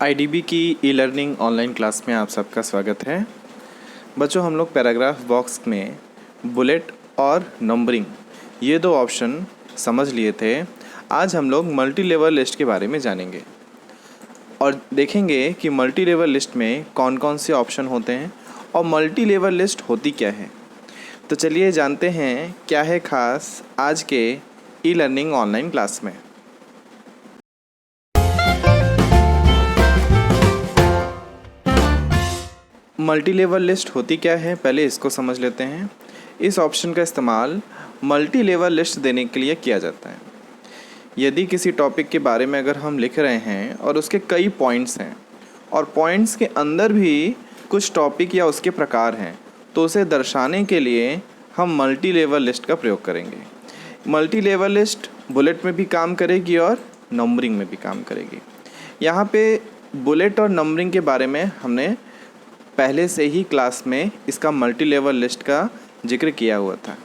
IDB की e learning online class में आप सबका स्वागत है। बच्चों, हम लोग पैराग्राफ बॉक्स में बुलेट और नंबरिंग ये दो ऑप्शन समझ लिए थे। आज हम लोग मल्टी लेवल लिस्ट के बारे में जानेंगे और देखेंगे कि मल्टी लेवल लिस्ट में कौन कौन से ऑप्शन होते हैं और मल्टी लेवल लिस्ट होती क्या है। तो चलिए जानते हैं क्या है खास आज के ई लर्निंग ऑनलाइन क्लास में। मल्टी लेवल लिस्ट होती क्या है, पहले इसको समझ लेते हैं। इस ऑप्शन का इस्तेमाल मल्टी लेवल लिस्ट देने के लिए किया जाता है। यदि किसी टॉपिक के बारे में अगर हम लिख रहे हैं और उसके कई पॉइंट्स हैं और पॉइंट्स के अंदर भी कुछ टॉपिक या उसके प्रकार हैं, तो उसे दर्शाने के लिए हम मल्टी लेवल लिस्ट का प्रयोग करेंगे। मल्टी लेवल लिस्ट बुलेट में भी काम करेगी और नंबरिंग में भी काम करेगी। यहाँ पे बुलेट और नंबरिंग के बारे में हमने पहले से ही क्लास में इसका मल्टी लेवल लिस्ट का जिक्र किया हुआ था।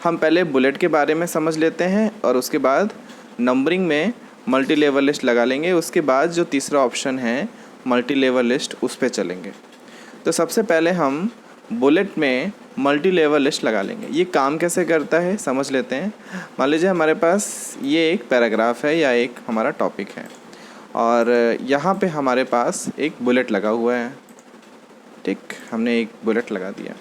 हम पहले बुलेट के बारे में समझ लेते हैं और उसके बाद नंबरिंग में मल्टी लेवल लिस्ट लगा लेंगे। उसके बाद जो तीसरा ऑप्शन है मल्टी लेवल लिस्ट, उस पे चलेंगे। तो सबसे पहले हम बुलेट में मल्टी लेवल लिस्ट लगा लेंगे। ये काम कैसे करता है समझ लेते हैं। मान लीजिए हमारे पास ये एक पैराग्राफ है या एक हमारा टॉपिक है और यहाँ पे हमारे पास एक बुलेट लगा हुआ है। ठीक, हमने एक बुलेट लगा दिया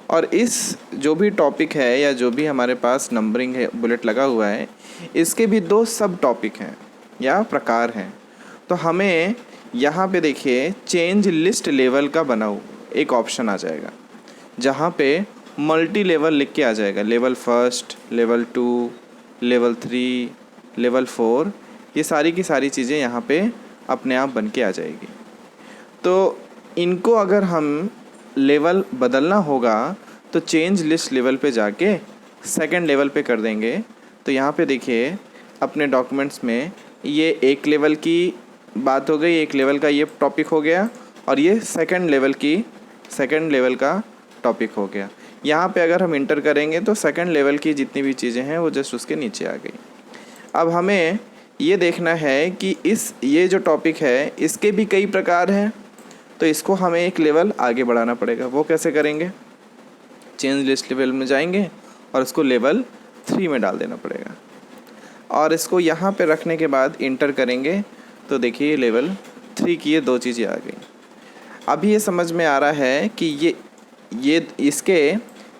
और इस जो भी टॉपिक है या जो भी हमारे पास नंबरिंग है बुलेट लगा हुआ है, इसके भी दो सब टॉपिक हैं या प्रकार हैं। तो हमें यहाँ पे देखिए चेंज लिस्ट लेवल का बना एक ऑप्शन आ जाएगा जहाँ पे मल्टी लेवल लिख के आ जाएगा। लेवल 1, लेवल 2, लेवल 3, लेवल 4, ये सारी की सारी चीज़ें यहाँ पे अपने आप बन के आ जाएगी। तो इनको अगर हम लेवल बदलना होगा तो चेंज लिस्ट लेवल पे जाके सेकंड लेवल पे कर देंगे। तो यहाँ पे देखिए अपने डॉक्यूमेंट्स में ये एक लेवल की बात हो गई, एक लेवल का ये टॉपिक हो गया और ये सेकंड लेवल का टॉपिक हो गया। यहाँ पे अगर हम इंटर करेंगे तो सेकंड लेवल की जितनी भी चीज़ें हैं वो जस्ट उसके नीचे आ गई। अब हमें ये देखना है कि ये जो टॉपिक है इसके भी कई प्रकार हैं, तो इसको हमें एक लेवल आगे बढ़ाना पड़ेगा। वो कैसे करेंगे? चेंज लिस्ट लेवल में जाएंगे और इसको लेवल 3 में डाल देना पड़ेगा और इसको यहाँ पे रखने के बाद इंटर करेंगे तो देखिए लेवल 3 की ये दो चीज़ें आ गई। अभी ये समझ में आ रहा है कि इसके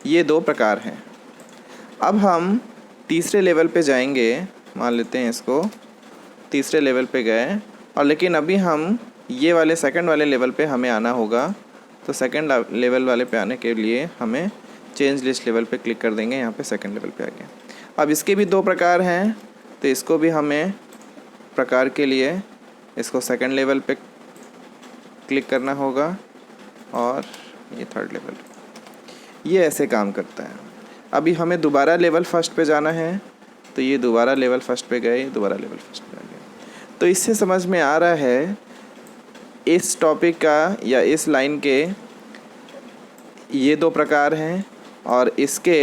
ये दो प्रकार हैं। अब हम तीसरे लेवल पे जाएंगे। मान लेते हैं इसको तीसरे लेवल पे गए और लेकिन अभी हम ये वाले सेकंड वाले लेवल पे हमें आना होगा। तो सेकंड लेवल वाले पे आने के लिए हमें चेंज लिस्ट लेवल पे क्लिक कर देंगे। यहाँ पे सेकंड लेवल पे आ गया। अब इसके भी दो प्रकार हैं, तो इसको भी हमें प्रकार के लिए इसको सेकंड लेवल पे क्लिक करना होगा और ये थर्ड लेवल। ये ऐसे काम करता है। अभी हमें दोबारा लेवल फर्स्ट पे जाना है, तो ये दोबारा लेवल फर्स्ट पे गए, दोबारा लेवल फर्स्ट पे आ गए। तो इससे समझ में आ रहा है इस टॉपिक का या इस लाइन के ये दो प्रकार हैं और इसके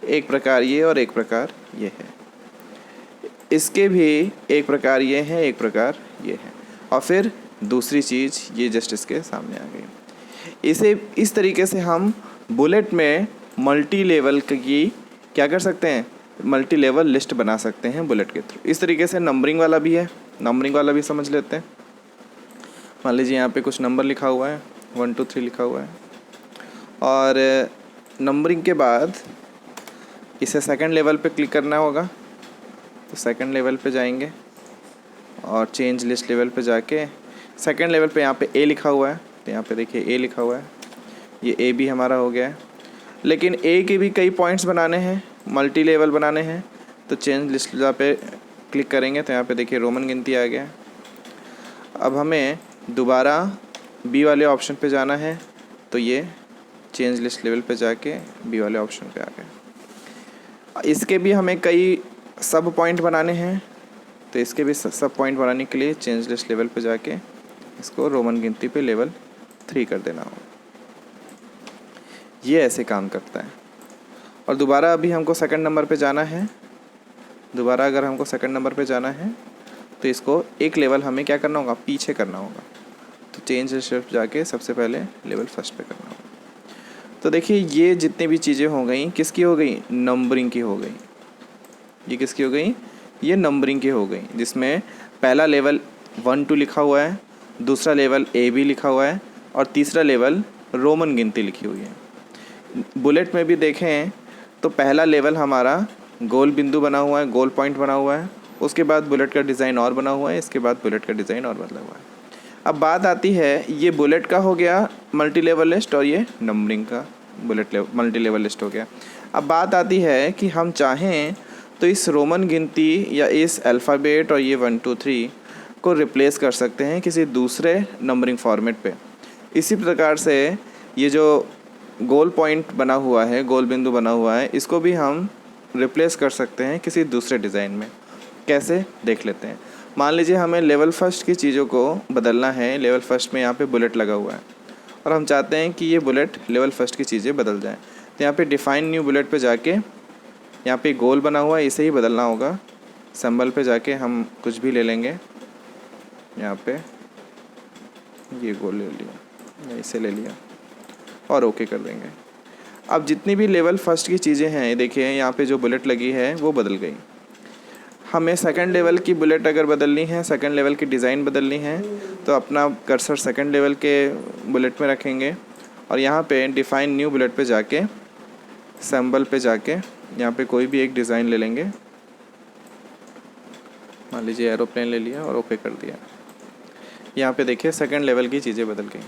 एक प्रकार ये और एक प्रकार ये है। इसके भी एक प्रकार ये है, एक प्रकार ये है और फिर दूसरी चीज़ ये जस्ट इसके सामने आ गई। इसे इस तरीके से हम बुलेट में मल्टी लेवल की क्या कर सकते हैं, मल्टी लेवल लिस्ट बना सकते हैं बुलेट के थ्रू। इस तरीके से नंबरिंग वाला भी है, नंबरिंग वाला भी समझ लेते हैं। मान लीजिए यहाँ पे कुछ नंबर लिखा हुआ है, 1 2 3 लिखा हुआ है और नंबरिंग के बाद इसे सेकंड लेवल पे क्लिक करना होगा। तो सेकंड लेवल पे जाएंगे और चेंज लिस्ट लेवल पे जाके सेकंड लेवल पे यहाँ पे ए लिखा हुआ है, तो यहाँ पे देखिए ए लिखा हुआ है। ये ए भी हमारा हो गया है, लेकिन ए के भी कई पॉइंट्स बनाने हैं, मल्टी लेवल बनाने हैं। तो चेंज लिस्ट पे क्लिक करेंगे तो यहाँ पे देखिए रोमन गिनती आ गया। अब हमें दोबारा बी वाले ऑप्शन पे जाना है, तो ये चेंज लिस्ट लेवल पे जाके बी वाले ऑप्शन पे आ गए। इसके भी हमें कई सब पॉइंट बनाने हैं, तो इसके भी सब पॉइंट बनाने के लिए चेंज लिस्ट लेवल पे जाके इसको रोमन गिनती पे लेवल 3 कर देना होगा। ये ऐसे काम करता है। और दोबारा अभी हमको सेकंड नंबर पे जाना है। दोबारा अगर हमको सेकंड नंबर पे जाना है तो तो इसको एक लेवल हमें क्या करना होगा, पीछे करना होगा। तो चेंज शिफ्ट जाके सबसे पहले लेवल फर्स्ट पे करना होगा। तो देखिए ये जितनी भी चीज़ें हो गई किसकी हो गई, नंबरिंग की हो गई। ये किसकी हो गई, ये नंबरिंग की हो गई, जिसमें पहला लेवल 1 2 लिखा हुआ है, दूसरा लेवल AB लिखा हुआ है और तीसरा लेवल रोमन गिनती लिखी हुई है। बुलेट में भी देखें तो पहला लेवल हमारा गोल बिंदु बना हुआ है, गोल पॉइंट बना हुआ है, उसके बाद बुलेट का डिज़ाइन और बना हुआ है, इसके बाद बुलेट का डिज़ाइन और बदला हुआ है। अब बात आती है, ये बुलेट का हो गया मल्टी लेवल लिस्ट और ये नंबरिंग का बुलेट मल्टी लेवल लिस्ट हो गया। अब बात आती है कि हम चाहें तो इस रोमन गिनती या इस अल्फ़ाबेट और ये 1 2 3 को रिप्लेस कर सकते हैं किसी दूसरे नंबरिंग फॉर्मेट पे। इसी प्रकार से ये जो गोल पॉइंट बना हुआ है, गोल बिंदु बना हुआ है, इसको भी हम रिप्लेस कर सकते हैं किसी दूसरे डिज़ाइन में। कैसे, देख लेते हैं। मान लीजिए हमें लेवल फर्स्ट की चीज़ों को बदलना है। लेवल फर्स्ट में यहाँ पे बुलेट लगा हुआ है और हम चाहते हैं कि ये बुलेट लेवल फर्स्ट की चीज़ें बदल जाएं। तो यहाँ पे डिफ़ाइन न्यू बुलेट पे जाके यहाँ पे गोल बना हुआ है, इसे ही बदलना होगा। सिंबल पे जाके हम कुछ भी ले लेंगे, यहाँ पे ये गोल ले लिया या इसे ले लिया और ओके कर देंगे। अब जितनी भी लेवल फर्स्ट की चीज़ें हैं, देखिए यहाँ पे जो बुलेट लगी है वो बदल गई। हमें सेकंड लेवल की बुलेट अगर बदलनी है, सेकंड लेवल की डिज़ाइन बदलनी है, तो अपना कर्सर सेकंड लेवल के बुलेट में रखेंगे और यहाँ पे डिफ़ाइन न्यू बुलेट पे जाके सिंबल पे जाके यहाँ पे कोई भी एक डिज़ाइन ले लेंगे। मान लीजिए एरोप्लेन ले लिया और ओके कर दिया। यहाँ पे देखिए सेकंड लेवल की चीज़ें बदल गई।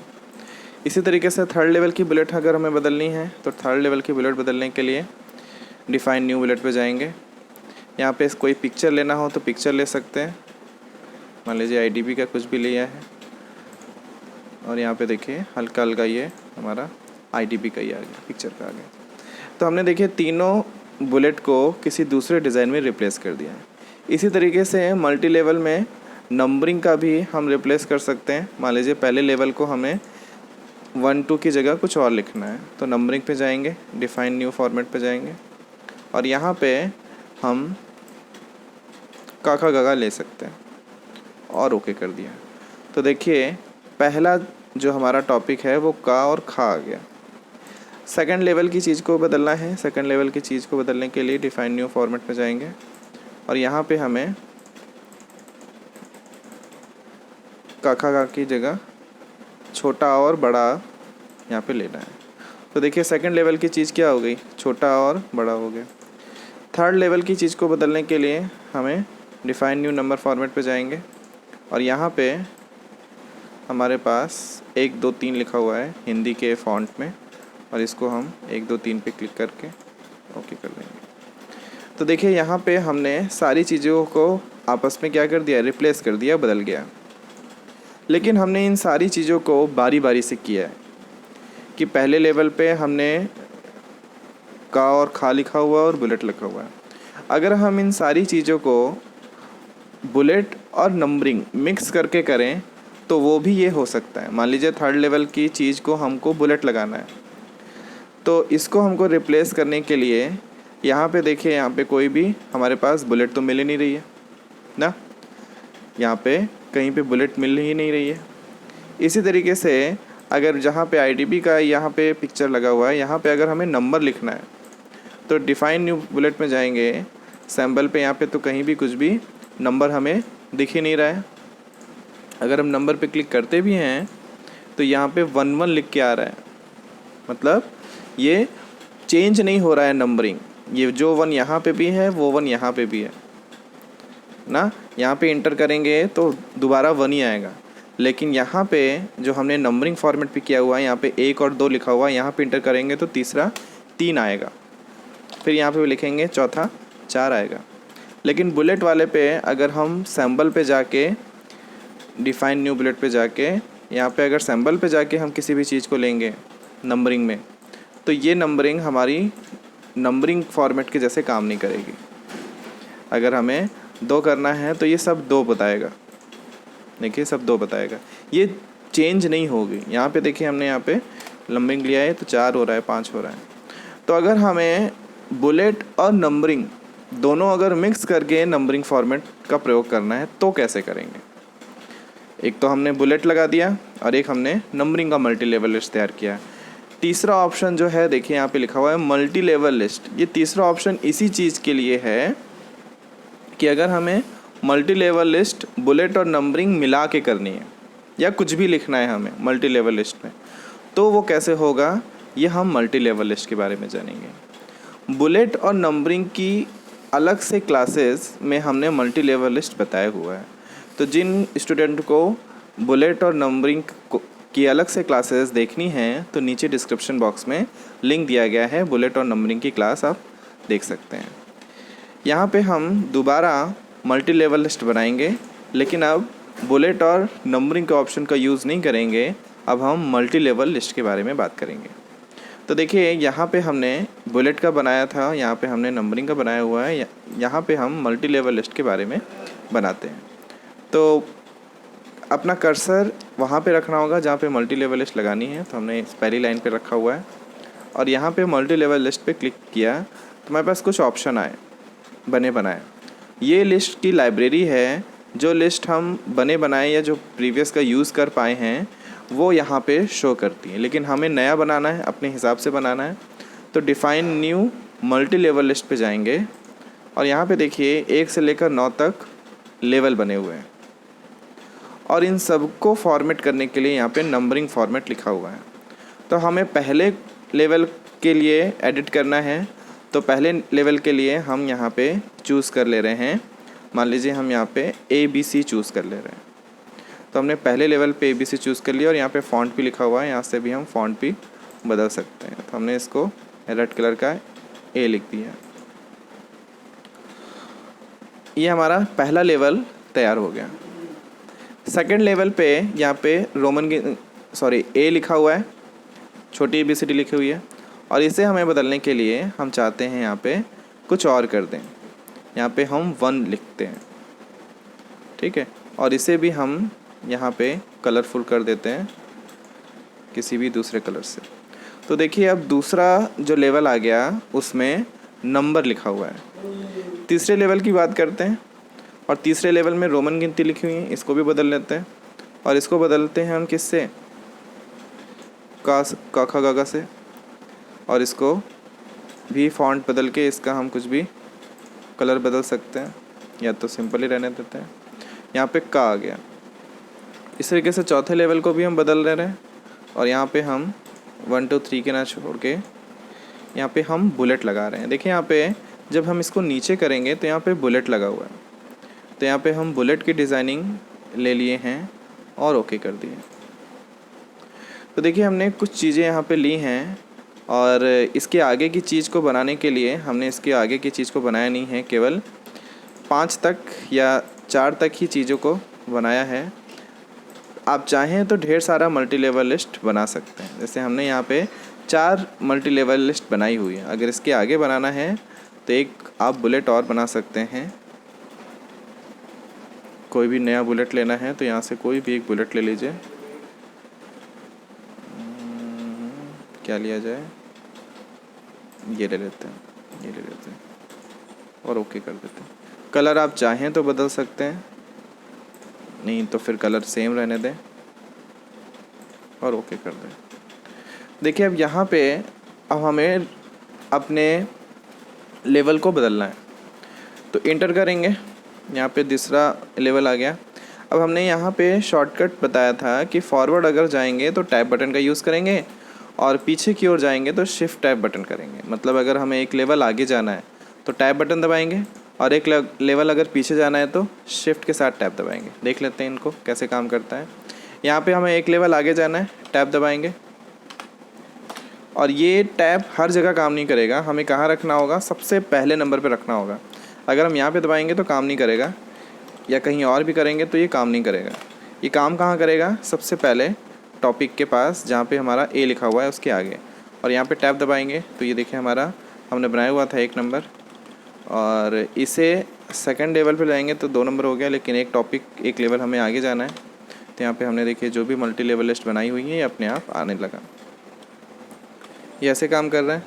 इसी तरीके से थर्ड लेवल की बुलेट अगर हमें बदलनी है तो थर्ड लेवल की बुलेट बदलने के लिए डिफ़ाइन न्यू बुलेट पे जाएंगे। यहाँ पे कोई पिक्चर लेना हो तो पिक्चर ले सकते हैं। मान लीजिए IDP का कुछ भी लिया है और यहाँ पे देखिए हल्का हल्का ये हमारा IDP का ही आ गया, पिक्चर का आ गया। तो हमने देखिए तीनों बुलेट को किसी दूसरे डिज़ाइन में रिप्लेस कर दिया है। इसी तरीके से मल्टी लेवल में नंबरिंग का भी हम रिप्लेस कर सकते हैं। मान लीजिए पहले लेवल को हमें 1 2 की जगह कुछ और लिखना है, तो नंबरिंग पे जाएंगे, डिफ़ाइन न्यू फॉर्मेट पे जाएंगे और यहाँ पे हम काका गागा ले सकते हैं और ओके कर दिया। तो देखिए पहला जो हमारा टॉपिक है वो का और खा आ गया। सेकंड लेवल की चीज़ को बदलना है। सेकंड लेवल की चीज़ को बदलने के लिए डिफ़ाइन न्यू फॉर्मेट पे जाएंगे और यहाँ पे हमें काका का की जगह छोटा और बड़ा यहाँ पे लेना है। तो देखिए सेकंड लेवल की चीज़ क्या हो गई, छोटा और बड़ा हो गया। थर्ड लेवल की चीज़ को बदलने के लिए हमें डिफ़ाइन न्यू नंबर फॉर्मेट पे जाएंगे और यहाँ पे हमारे पास 1 2 3 लिखा हुआ है हिंदी के फ़ॉन्ट में और इसको हम 1 2 3 पे क्लिक करके ओके कर देंगे। तो देखिए यहाँ पे हमने सारी चीज़ों को आपस में क्या कर दिया, रिप्लेस कर दिया, बदल गया। लेकिन हमने इन सारी चीज़ों को बारी बारी से किया है कि पहले लेवल पे हमने का और खा लिखा हुआ और बुलेट लिखा हुआ है। अगर हम इन सारी चीज़ों को बुलेट और नंबरिंग मिक्स करके करें तो वो भी ये हो सकता है। मान लीजिए थर्ड लेवल की चीज़ को हमको बुलेट लगाना है, तो इसको हमको रिप्लेस करने के लिए यहाँ पे देखिए, यहाँ पे कोई भी हमारे पास बुलेट तो मिल ही नहीं रही है ना, यहाँ पे कहीं पे बुलेट मिल ही नहीं रही है। इसी तरीके से अगर जहाँ पे IDP का यहाँ पे पिक्चर लगा हुआ है, यहाँ पे अगर हमें नंबर लिखना है तो डिफ़ाइन न्यू बुलेट में जाएंगे, सैम्पल पे यहाँ पे तो कहीं भी कुछ भी नंबर हमें दिख ही नहीं रहा है। अगर हम नंबर पे क्लिक करते भी हैं तो यहाँ पे 1 1 लिख के आ रहा है, मतलब ये चेंज नहीं हो रहा है नंबरिंग। ये जो 1 यहाँ पे भी है वो 1 यहाँ पे भी है ना। यहाँ पे इंटर करेंगे तो दोबारा 1 ही आएगा, लेकिन यहाँ पे जो हमने नंबरिंग फॉर्मेट पे किया हुआ है, यहाँ पे 1 और 2 लिखा हुआ है, यहाँ पे इंटर करेंगे तो तीसरा 3 आएगा, फिर यहाँ पे लिखेंगे चौथा 4 आएगा। लेकिन बुलेट वाले पे अगर हम सैम्बल पे जाके डिफ़ाइन न्यू बुलेट पे जाके यहाँ पे अगर सैम्बल पे जाके हम किसी भी चीज़ को लेंगे नंबरिंग में, तो ये नंबरिंग हमारी नंबरिंग फॉर्मेट के जैसे काम नहीं करेगी। अगर हमें 2 करना है तो ये सब 2 बताएगा, देखिए सब 2 बताएगा, ये चेंज नहीं होगी। यहाँ पे देखिए हमने यहाँ पे नंबरिंग लिया है तो 4 हो रहा है, 5 हो रहा है। तो अगर हमें बुलेट और नंबरिंग दोनों अगर मिक्स करके नंबरिंग फॉर्मेट का प्रयोग करना है तो कैसे करेंगे। एक तो हमने बुलेट लगा दिया और एक हमने नंबरिंग का मल्टी लेवल लिस्ट तैयार किया। तीसरा ऑप्शन जो है देखिए यहाँ पे लिखा हुआ है मल्टी लेवल लिस्ट। ये तीसरा ऑप्शन इसी चीज़ के लिए है कि अगर हमें मल्टी लेवल लिस्ट बुलेट और नंबरिंग मिला के करनी है या कुछ भी लिखना है हमें मल्टी लेवल लिस्ट में, तो वो कैसे होगा, ये हम मल्टी लेवल लिस्ट के बारे में जानेंगे। बुलेट और नंबरिंग की अलग से क्लासेस में हमने मल्टी लेवल लिस्ट बताया हुआ है। तो जिन स्टूडेंट को बुलेट और नंबरिंग की अलग से क्लासेस देखनी हैं तो नीचे डिस्क्रिप्शन बॉक्स में लिंक दिया गया है, बुलेट और नंबरिंग की क्लास आप देख सकते हैं। यहाँ पे हम दोबारा मल्टी लेवल लिस्ट बनाएंगे, लेकिन अब बुलेट और नंबरिंग के ऑप्शन का यूज़ नहीं करेंगे, अब हम मल्टी लेवल लिस्ट के बारे में बात करेंगे। तो देखिए यहाँ पे हमने बुलेट का बनाया था, यहाँ पे हमने नंबरिंग का बनाया हुआ है, यहाँ पे हम मल्टी लेवल लिस्ट के बारे में बनाते हैं। तो अपना कर्सर वहाँ पे रखना होगा जहाँ पे मल्टी लेवल लिस्ट लगानी है। तो हमने इस पहली लाइन पे रखा हुआ है और यहाँ पे मल्टी लेवल लिस्ट पे क्लिक किया तो हमारे पास कुछ ऑप्शन आए, बने बनाए। ये लिस्ट की लाइब्रेरी है, जो लिस्ट हम बने बनाए या जो प्रीवियस का यूज़ कर पाए हैं वो यहाँ पे शो करती है, लेकिन हमें नया बनाना है, अपने हिसाब से बनाना है। तो define new multi level list पे जाएंगे और यहाँ पे देखिए 1 से लेकर 9 तक लेवल बने हुए हैं और इन सबको फॉर्मेट करने के लिए यहाँ पे नंबरिंग फॉर्मेट लिखा हुआ है। तो हमें पहले लेवल के लिए एडिट करना है, तो पहले लेवल के लिए हम यहाँ पे चूज़ कर ले रहे हैं, मान लीजिए हम यहाँ पे ABC चूज़ कर ले रहे हैं। तो हमने पहले लेवल पे ABC चूज़ कर लिया और यहाँ पे फ़ॉन्ट भी लिखा हुआ है, यहाँ से भी हम फ़ॉन्ट भी बदल सकते हैं। तो हमने इसको रेड कलर का A लिख दिया। ये हमारा पहला लेवल तैयार हो गया। सेकंड लेवल पे यहाँ पे A लिखा हुआ है, छोटी ABCD लिखी हुई है और इसे हमें बदलने के लिए हम चाहते हैं यहाँ पे कुछ और कर दें। यहाँ पे हम 1 लिखते हैं, ठीक है, और इसे भी हम यहाँ पे कलरफुल कर देते हैं किसी भी दूसरे कलर से। तो देखिए अब दूसरा जो लेवल आ गया उसमें नंबर लिखा हुआ है। तीसरे लेवल की बात करते हैं और तीसरे लेवल में रोमन गिनती लिखी हुई है, इसको भी बदल लेते हैं और इसको बदलते हैं हम किससे, क ख ग घ से, और इसको भी फ़ॉन्ट बदल के इसका हम कुछ भी कलर बदल सकते हैं या तो सिंपल ही रहने देते हैं। यहाँ पे का आ गया। इस तरीके से चौथे लेवल को भी हम बदल रहे हैं और यहाँ पे हम 1 2 3 के ना छोड़ के यहाँ पे हम बुलेट लगा रहे हैं। देखिए यहाँ पे जब हम इसको नीचे करेंगे तो यहाँ पे बुलेट लगा हुआ है, तो यहाँ पे हम बुलेट की डिज़ाइनिंग ले लिए हैं और ओके कर दिए। तो देखिए हमने कुछ चीज़ें यहाँ पे ली हैं और इसके आगे की चीज़ को बनाने के लिए हमने इसके आगे की चीज़ को बनाया नहीं है, केवल 5 तक या 4 तक ही चीज़ों को बनाया है। आप चाहें तो ढेर सारा मल्टी लेवल लिस्ट बना सकते हैं। जैसे हमने यहाँ पे 4 मल्टी लेवल लिस्ट बनाई हुई है, अगर इसके आगे बनाना है तो एक आप बुलेट और बना सकते हैं। कोई भी नया बुलेट लेना है तो यहाँ से कोई भी एक बुलेट ले लीजिए। क्या लिया जाए, ये ले लेते हैं, ये ले लेते हैं और ओके कर देते हैं। कलर आप चाहें तो बदल सकते हैं, नहीं तो फिर कलर सेम रहने दें और ओके कर दें। देखिए अब यहाँ पे अब हमें अपने लेवल को बदलना है, तो इंटर करेंगे। यहाँ पे दूसरा लेवल आ गया। अब हमने यहाँ पे शॉर्टकट बताया था कि फॉरवर्ड अगर जाएंगे तो टैब बटन का यूज़ करेंगे और पीछे की ओर जाएंगे तो शिफ्ट टैब बटन करेंगे। मतलब अगर हमें एक लेवल आगे जाना है तो टैब बटन दबाएंगे और एक लेवल अगर पीछे जाना है तो शिफ्ट के साथ टैब दबाएंगे। देख लेते हैं इनको कैसे काम करता है। यहाँ पे हमें एक लेवल आगे जाना है, टैब दबाएंगे और ये टैब हर जगह काम नहीं करेगा। हमें कहाँ रखना होगा, सबसे पहले नंबर पे रखना होगा। अगर हम यहाँ पे दबाएंगे तो काम नहीं करेगा, या कहीं और भी करेंगे तो ये काम नहीं करेगा। ये काम कहाँ करेगा, सबसे पहले टॉपिक के पास जहाँ पे हमारा ए लिखा हुआ है उसके आगे, और यहाँ पे टैब दबाएंगे तो ये देखिए हमारा हमने बनाया हुआ था 1 नंबर, और इसे सेकंड लेवल पे लाएंगे तो 2 नंबर हो गया, लेकिन एक टॉपिक एक लेवल हमें आगे जाना है। तो यहाँ पे हमने देखिए जो भी मल्टी लेवल लिस्ट बनाई हुई है ये अपने आप आने लगा। ये ऐसे काम कर रहा है।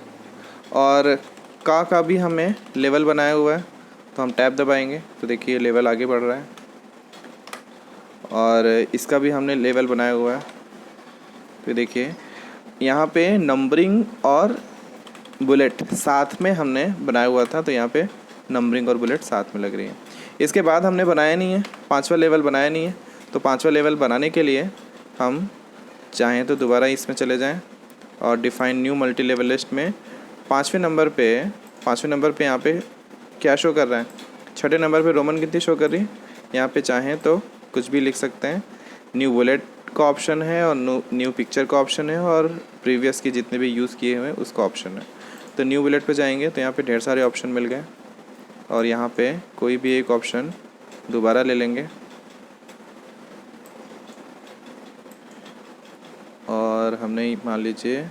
और का भी हमें लेवल बनाया हुआ है, तो हम टैब दबाएंगे तो देखिए लेवल आगे बढ़ रहा है, और इसका भी हमने लेवल बनाया हुआ है। तो देखिए यहाँ पे नंबरिंग और बुलेट साथ में हमने बनाया हुआ था, तो यहाँ पे नंबरिंग और बुलेट साथ में लग रही है। इसके बाद हमने बनाया नहीं है, 5वां लेवल बनाया नहीं है, तो 5वां लेवल बनाने के लिए हम चाहें तो दोबारा इसमें चले जाएं और define new multi level list में 5वें नंबर पे यहाँ पे क्या शो कर रहा है, 6ठे नंबर पे रोमन गिनती शो कर रही है। यहाँ पे चाहें तो कुछ भी लिख सकते हैं, न्यू बुलेट का ऑप्शन है और न्यू पिक्चर का ऑप्शन है और प्रीवियस के जितने भी यूज़ किए हुए हैं उसका ऑप्शन है। तो न्यू बुलेट पे जाएंगे तो यहाँ पे ढेर सारे ऑप्शन मिल गए, और यहाँ पे कोई भी एक ऑप्शन दोबारा ले लेंगे और हमने मान लीजिए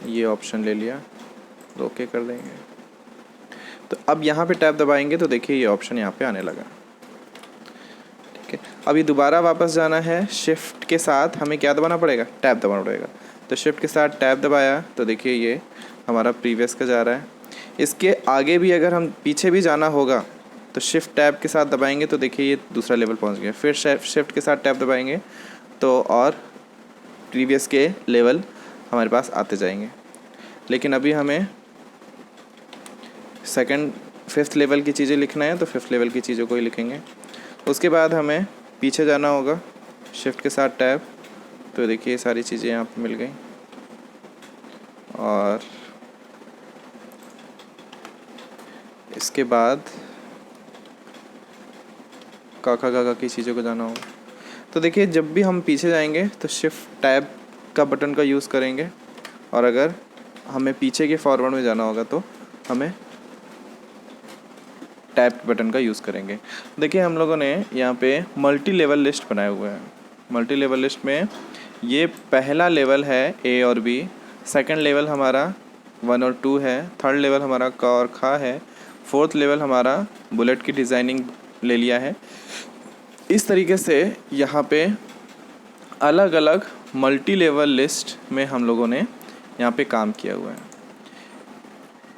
ये ऑप्शन ले लिया, तो ओके कर देंगे। तो अब यहाँ पे टैब दबाएंगे तो देखिए ये ऑप्शन यहाँ पे आने लगा। ठीक है, अभी दोबारा वापस जाना है, शिफ्ट के साथ हमें क्या दबाना पड़ेगा, टैब दबाना पड़ेगा। तो शिफ्ट के साथ टैब दबाया तो देखिए ये हमारा प्रीवियस का जा रहा है। इसके आगे भी अगर हम पीछे भी जाना होगा तो शिफ्ट टैब के साथ दबाएंगे तो देखिए ये दूसरा लेवल पहुंच गया। फिर शिफ्ट के साथ टैब दबाएंगे तो और प्रीवियस के लेवल हमारे पास आते जाएंगे। लेकिन अभी हमें 5th लेवल की चीज़ें लिखना है तो 5th लेवल की चीज़ों को ही लिखेंगे। उसके बाद हमें पीछे जाना होगा, शिफ्ट के साथ टैब, तो देखिए ये सारी चीज़ें यहाँ पे मिल गई। और इसके बाद काका की चीज़ों को जाना होगा। तो देखिए जब भी हम पीछे जाएंगे तो शिफ्ट टैब का बटन का यूज़ करेंगे, और अगर हमें पीछे के फॉरवर्ड में जाना होगा तो हमें टैब बटन का यूज़ करेंगे। देखिए हम लोगों ने यहाँ पे मल्टी लेवल लिस्ट बनाए हुए हैं। मल्टी लेवल लिस्ट में ये पहला लेवल है ए और बी, सेकंड लेवल हमारा 1 और 2 है, थर्ड लेवल हमारा क और ख है, 4th लेवल हमारा बुलेट की डिज़ाइनिंग ले लिया है। इस तरीके से यहाँ पे अलग अलग मल्टी लेवल लिस्ट में हम लोगों ने यहाँ पे काम किया हुआ है।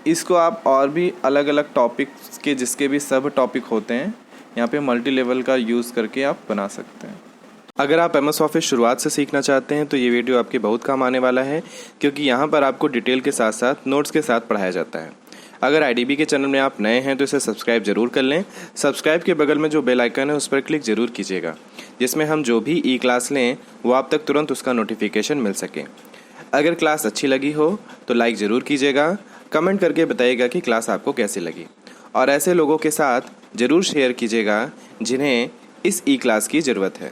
इसको आप और भी अलग अलग टॉपिक्स के जिसके भी सब टॉपिक होते हैं यहाँ पे मल्टी लेवल का यूज़ करके आप बना सकते हैं। अगर आप MS ऑफिस शुरुआत से सीखना चाहते हैं तो ये वीडियो आपके बहुत काम आने वाला है, क्योंकि यहाँ पर आपको डिटेल के साथ साथ नोट्स के साथ पढ़ाया जाता है। अगर IDB के चैनल में आप नए हैं तो इसे सब्सक्राइब जरूर कर लें। सब्सक्राइब के बगल में जो बेल आइकन है उस पर क्लिक जरूर कीजिएगा, जिसमें हम जो भी ई क्लास लें वो आप तक तुरंत उसका नोटिफिकेशन मिल सके। अगर क्लास अच्छी लगी हो तो लाइक ज़रूर कीजिएगा, कमेंट करके बताइएगा कि क्लास आपको कैसी लगी, और ऐसे लोगों के साथ ज़रूर शेयर कीजिएगा जिन्हें इस ई क्लास की ज़रूरत है।